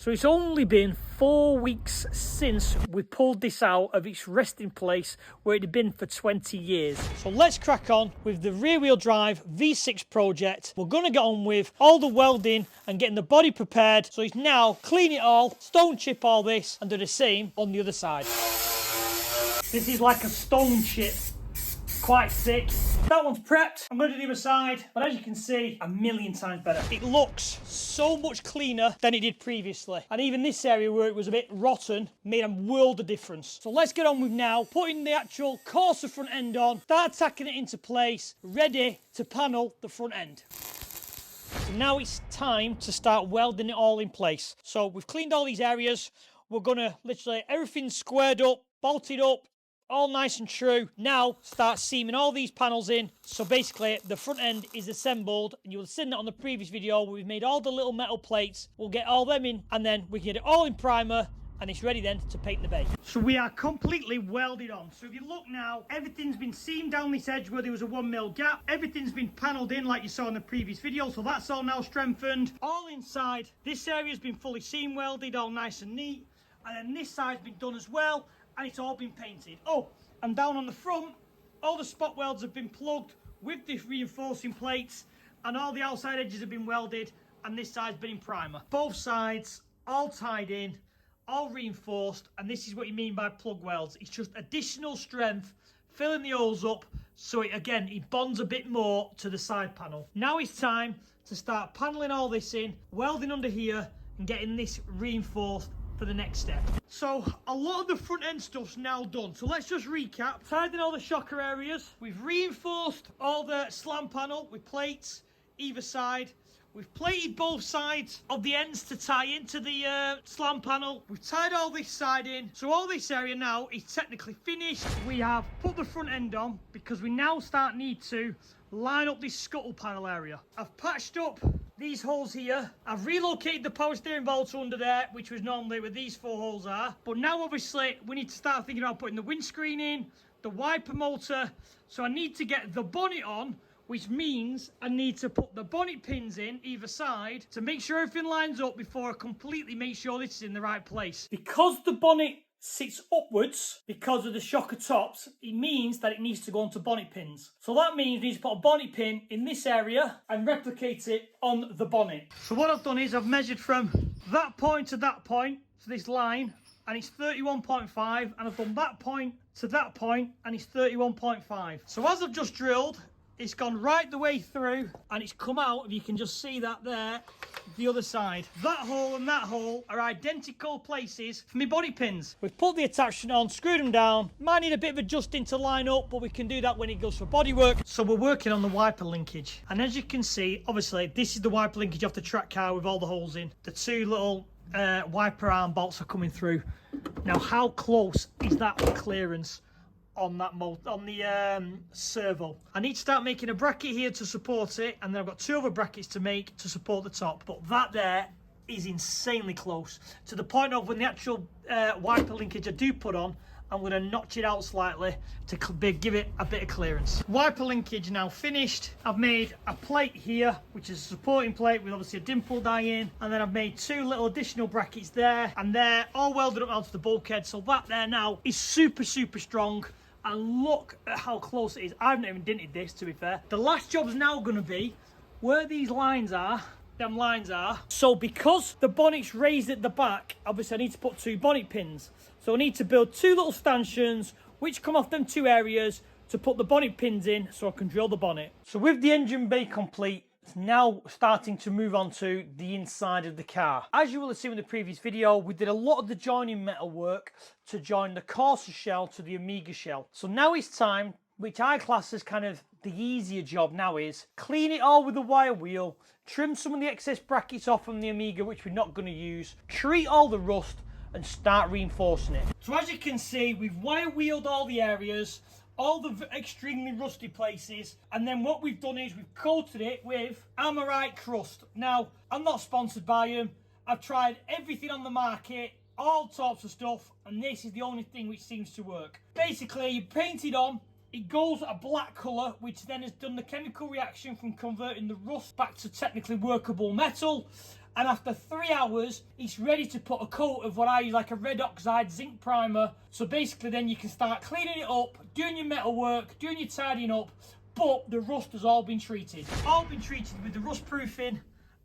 So it's only been 4 weeks since we pulled this out of its resting place where it had been for 20 years. So let's crack on with the rear wheel drive V6 project. We're going to get on with all the welding and getting the body prepared. So it's now clean it all, stone chip all this and do the same on the other side. This is like a stone chip, quite thick. That one's prepped. I'm going to do the other side, but as you can see, a million times better. It looks so much cleaner than it did previously. And even this area where it was a bit rotten made a world of difference. So let's get on with now putting the actual Corsa front end on, start tacking it into place, ready to panel the front end. So now it's time to start welding it all in place. So we've cleaned all these areas. We're going to literally, everything's squared up, bolted up, all nice and true. Now start seaming all these panels in. So basically the front end is assembled, and you will have seen that on the previous video where we've made all the little metal plates. We'll get all them in and then we can get it all in primer and it's ready then to paint the bay. So we are completely welded on. So if you look now, everything's been seamed down this edge where there was a 1mm gap. Everything's been panelled in like you saw in the previous video. So that's all now strengthened. All inside, this area's been fully seam welded, all nice and neat. And then this side's been done as well. And it's all been painted. Oh, and down on the front, all the spot welds have been plugged with these reinforcing plates, and all the outside edges have been welded, and this side's been in primer. Both sides, all tied in, all reinforced, and this is what you mean by plug welds. It's just additional strength, filling the holes up, so it bonds a bit more to the side panel. Now it's time to start paneling all this in, welding under here, and getting this reinforced for the next step. So a lot of the front end stuff's now done. So let's just recap. Tied in all the shocker areas. We've reinforced all the slam panel with plates either side. We've plated both sides of the ends to tie into the slam panel. We've tied all this side in. So all this area now is technically finished. We have put the front end on because we now need to line up this scuttle panel area. I've patched up these holes here. I've relocated the power steering bolt under there, which was normally where these 4 holes are. But now obviously we need to start thinking about putting the windscreen in, the wiper motor. So I need to get the bonnet on, which means I need to put the bonnet pins in either side to make sure everything lines up before I completely make sure this is in the right place. Because the bonnet sits upwards because of the shocker tops, it means that it needs to go onto bonnet pins. So that means we need to put a bonnet pin in this area and replicate it on the bonnet. So what I've done is I've measured from that point to that point, so this line, and it's 31.5, and I've done that point to that point, and it's 31.5. So as I've just drilled, it's gone right the way through, and it's come out, if you can just see that there, the other side. That hole and that hole are identical places for my body pins. We've put the attachment on, screwed them down. Might need a bit of adjusting to line up, but we can do that when it goes for body work. So we're working on the wiper linkage. And as you can see, obviously, this is the wiper linkage off the track car with all the holes in. The 2 little wiper arm bolts are coming through. Now, how close is that clearance on that servo? I need to start making a bracket here to support it, and then I've got 2 other brackets to make to support the top. But that there is insanely close to the point of when the actual wiper linkage I do put on, I'm going to notch it out slightly to give it a bit of clearance. Wiper linkage now finished. I've made a plate here, which is a supporting plate with obviously a dimple die in, and then I've made 2 little additional brackets there, and they're all welded up onto the bulkhead. So that there now is super strong. And look at how close it is. I've not even dinted this, to be fair. The last job's now going to be where these lines are, them lines are. So because the bonnet's raised at the back, obviously I need to put 2 bonnet pins. So I need to build 2 little stanchions, which come off them 2 areas to put the bonnet pins in so I can drill the bonnet. So with the engine bay complete, it's now starting to move on to the inside of the car. As you will have seen in the previous video, we did a lot of the joining metal work to join the Corsa shell to the Amiga shell. So now it's time, which I class as kind of the easier job now, is clean it all with a wire wheel, trim some of the excess brackets off from the Amiga, which we're not going to use, treat all the rust, and start reinforcing it. So as you can see, we've wire wheeled all the areas, all the extremely rusty places, and then what we've done is we've coated it with Amorite crust. Now, I'm not sponsored by them. I've tried everything on the market, all sorts of stuff, and this is the only thing which seems to work. Basically, you paint it on, it goes a black colour, which then has done the chemical reaction from converting the rust back to technically workable metal, and after 3 hours it's ready to put a coat of what I use, like a red oxide zinc primer. So basically then you can start cleaning it up, doing your metal work, doing your tidying up, but the rust has all been treated. All been treated with the rust proofing.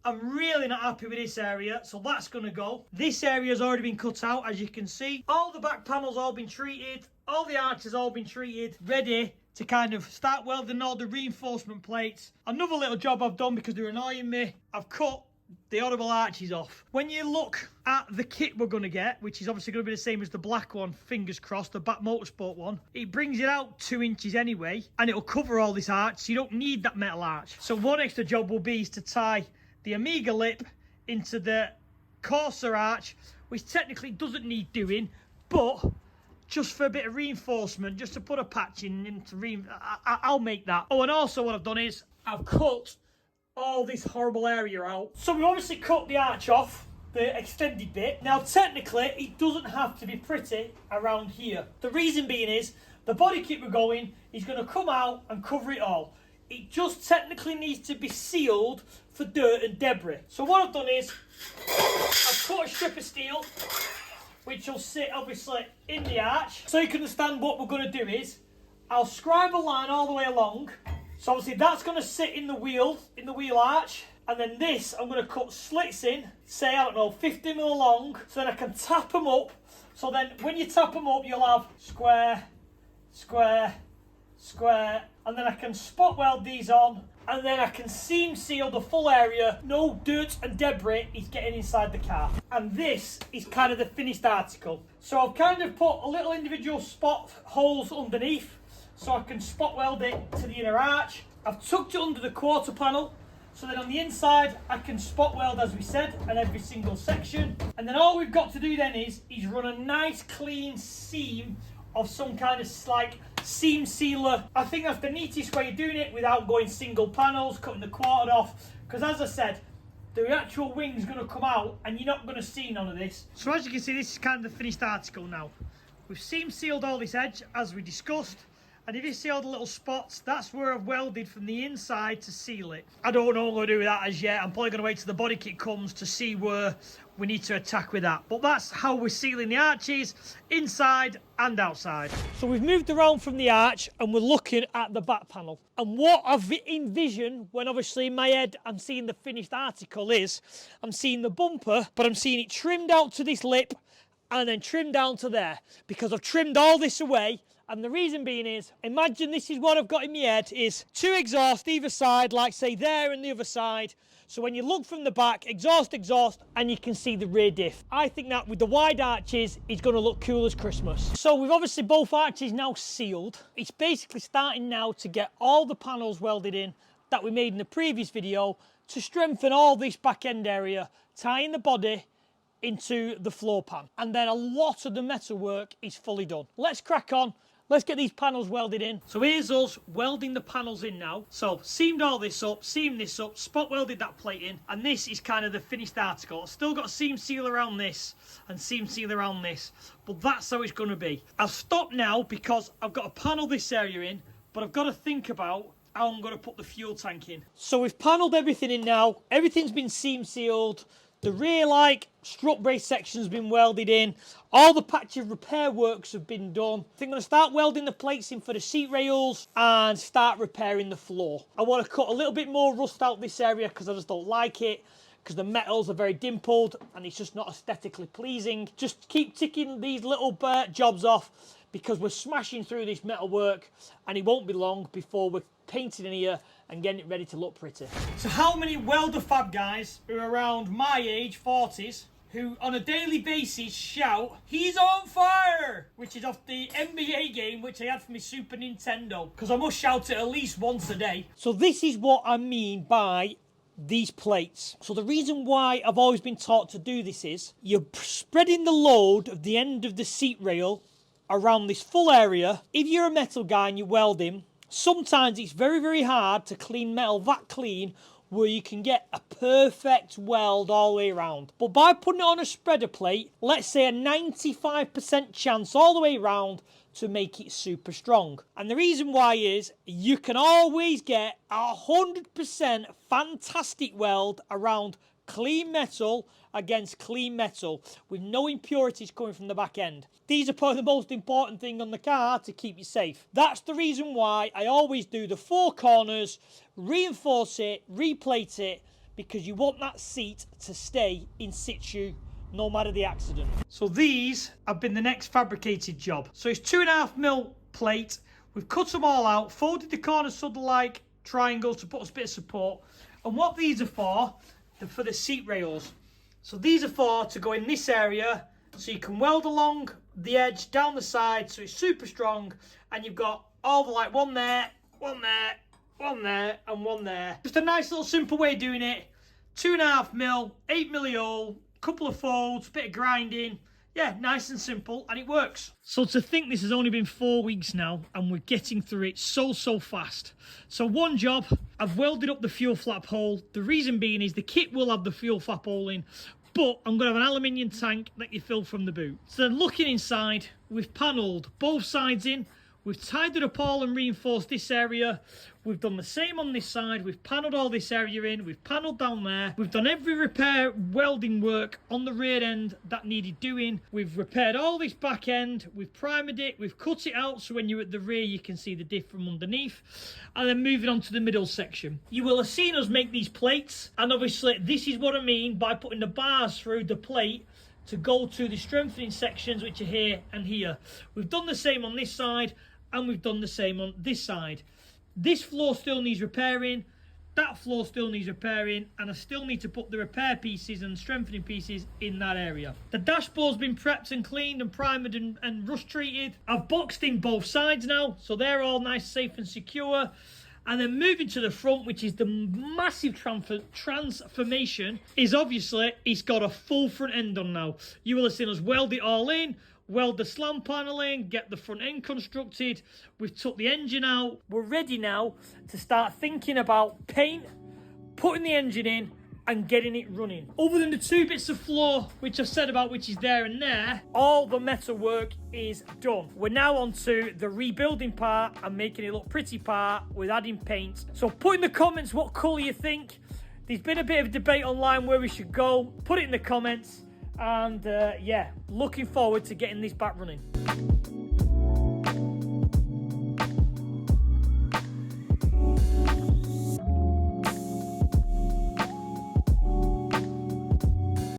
I'm really not happy with this area, so that's going to go. This area has already been cut out, as you can see. All the back panels all been treated, all the arches all been treated, ready to kind of start welding all the reinforcement plates. Another little job I've done because they're annoying me, I've cut the audible arches off. When you look at the kit we're going to get, which is obviously going to be the same as the black one, fingers crossed, the back motorsport one, it brings it out 2 inches anyway, and it'll cover all this arch, so you don't need that metal arch. So one extra job will be is to tie the Amiga lip into the Corsa arch, which technically doesn't need doing, but just for a bit of reinforcement, just to put a patch in, I'll make that. Oh, and also what I've done is I've cut all this horrible area out. So we obviously cut the arch off, the extended bit. Now technically it doesn't have to be pretty around here. The reason being is the body kit we're going is going to come out and cover it all. It just technically needs to be sealed for dirt and debris. So what I've done is I've cut a strip of steel, which will sit obviously in the arch. So you can understand what we're going to do is I'll scribe a line all the way along. So obviously that's going to sit in the wheel arch. And then this I'm going to cut slits in, say, I don't know, 50 mil long, so then I can tap them up. So then when you tap them up, you'll have square, square, square, and then I can spot weld these on, and then I can seam seal the full area. No dirt and debris is getting inside the car. And this is kind of the finished article. So I've kind of put a little individual spot holes underneath so I can spot weld it to the inner arch. I've tucked it under the quarter panel, so then on the inside I can spot weld, as we said, and every single section. And then all we've got to do then is run a nice clean seam of some kind of like seam sealer. I think that's the neatest way of doing it without going single panels, cutting the quarter off, because as I said, the actual wing's going to come out and you're not going to see none of this. So as you can see, this is kind of the finished article now. We've seam sealed all this edge as we discussed, and if you see all the little spots, that's where I've welded from the inside to seal it. I don't know what I'm going to do with that as yet. I'm probably going to wait till the body kit comes to see where we need to attack with that. But that's how we're sealing the arches, inside and outside. So we've moved around from the arch and we're looking at the back panel. And what I've envisioned when obviously in my head I'm seeing the finished article is, I'm seeing the bumper, but I'm seeing it trimmed out to this lip and then trimmed down to there, because I've trimmed all this away. And the reason being is, imagine this is what I've got in my head, is 2 exhaust either side, like say there and the other side. So when you look from the back, exhaust, and you can see the rear diff. I think that with the wide arches, it's going to look cool as Christmas. So we've obviously both arches now sealed. It's basically starting now to get all the panels welded in that we made in the previous video to strengthen all this back end area, tying the body into the floor pan. And then a lot of the metal work is fully done. Let's crack on. Let's get these panels welded in. So here's us welding the panels in now. So seamed all this up, seamed this up, spot welded that plate in, and this is kind of the finished article. I've still got a seam seal around this and seam seal around this, but that's how it's going to be. I'll stop now because I've got to panel this area in, but I've got to think about how I'm going to put the fuel tank in. So we've panelled everything in now. Everything's been seam sealed. The rear strut brace section's been welded in. All the patch of repair works have been done. I think I'm going to start welding the plates in for the seat rails and start repairing the floor. I want to cut a little bit more rust out this area because I just don't like it, because the metals are very dimpled and it's just not aesthetically pleasing. Just keep ticking these little jobs off because we're smashing through this metal work and it won't be long before we're painting in here and getting it ready to look pretty. So how many welder fab guys who are around my age, 40s, who on a daily basis shout, "He's on fire!" which is off the NBA game which I had for my Super Nintendo, because I must shout it at least once a day. So this is what I mean by these plates. So the reason why I've always been taught to do this is you're spreading the load of the end of the seat rail around this full area. If you're a metal guy and you're welding, sometimes it's very, very hard to clean metal that clean where you can get a perfect weld all the way around. But by putting it on a spreader plate, let's say a 95% chance all the way around to make it super strong. And the reason why is you can always get 100% fantastic weld around clean metal against clean metal with no impurities coming from the back end. These are probably the most important thing on the car to keep you safe. That's the reason why I always do the 4 corners, reinforce it, replate it, because you want that seat to stay in situ no matter the accident. So these have been the next fabricated job. So it's 2.5mm plate. We've cut them all out, folded the corners so they're like triangles to put a bit of support. And what these are for, they're for the seat rails. So these are for to go in this area, so you can weld along the edge down the side, so it's super strong, and you've got all the like one there, one there, one there, and one there. Just a nice little simple way of doing it. 2.5mm, 8mm hole, couple of folds, bit of grinding. Yeah, nice and simple, and it works. So to think this has only been 4 weeks now, and we're getting through it so fast. So one job, I've welded up the fuel flap hole. The reason being is the kit will have the fuel flap hole in, but I'm going to have an aluminium tank that you fill from the boot. So then looking inside, we've panelled both sides in. We've tied it up all and reinforced this area. We've done the same on this side. We've panelled all this area in. We've panelled down there. We've done every repair welding work on the rear end that needed doing. We've repaired all this back end. We've primered it. We've cut it out so when you're at the rear you can see the diff from underneath. And then moving on to the middle section. You will have seen us make these plates. And obviously this is what I mean by putting the bars through the plate to go to the strengthening sections, which are here and here. We've done the same on this side, and we've done the same on this side. This floor still needs repairing, that floor still needs repairing, and I still need to put the repair pieces and strengthening pieces in that area. The dashboard's been prepped and cleaned and primed and rust treated. I've boxed in both sides now, so they're all nice, safe and secure. And then moving to the front, which is the massive transformation, is obviously it's got a full front end on now. You will have seen us weld it all in, weld the slam panel in, get the front end constructed. We've took the engine out. We're ready now to start thinking about paint, putting the engine in, and getting it running. Other than the 2 bits of floor, which I've said about, which is there and there, all the metal work is done. We're now on to the rebuilding part and making it look pretty part with adding paint. So put in the comments what colour you think. There's been a bit of a debate online where we should go. Put it in the comments. And yeah, looking forward to getting this back running.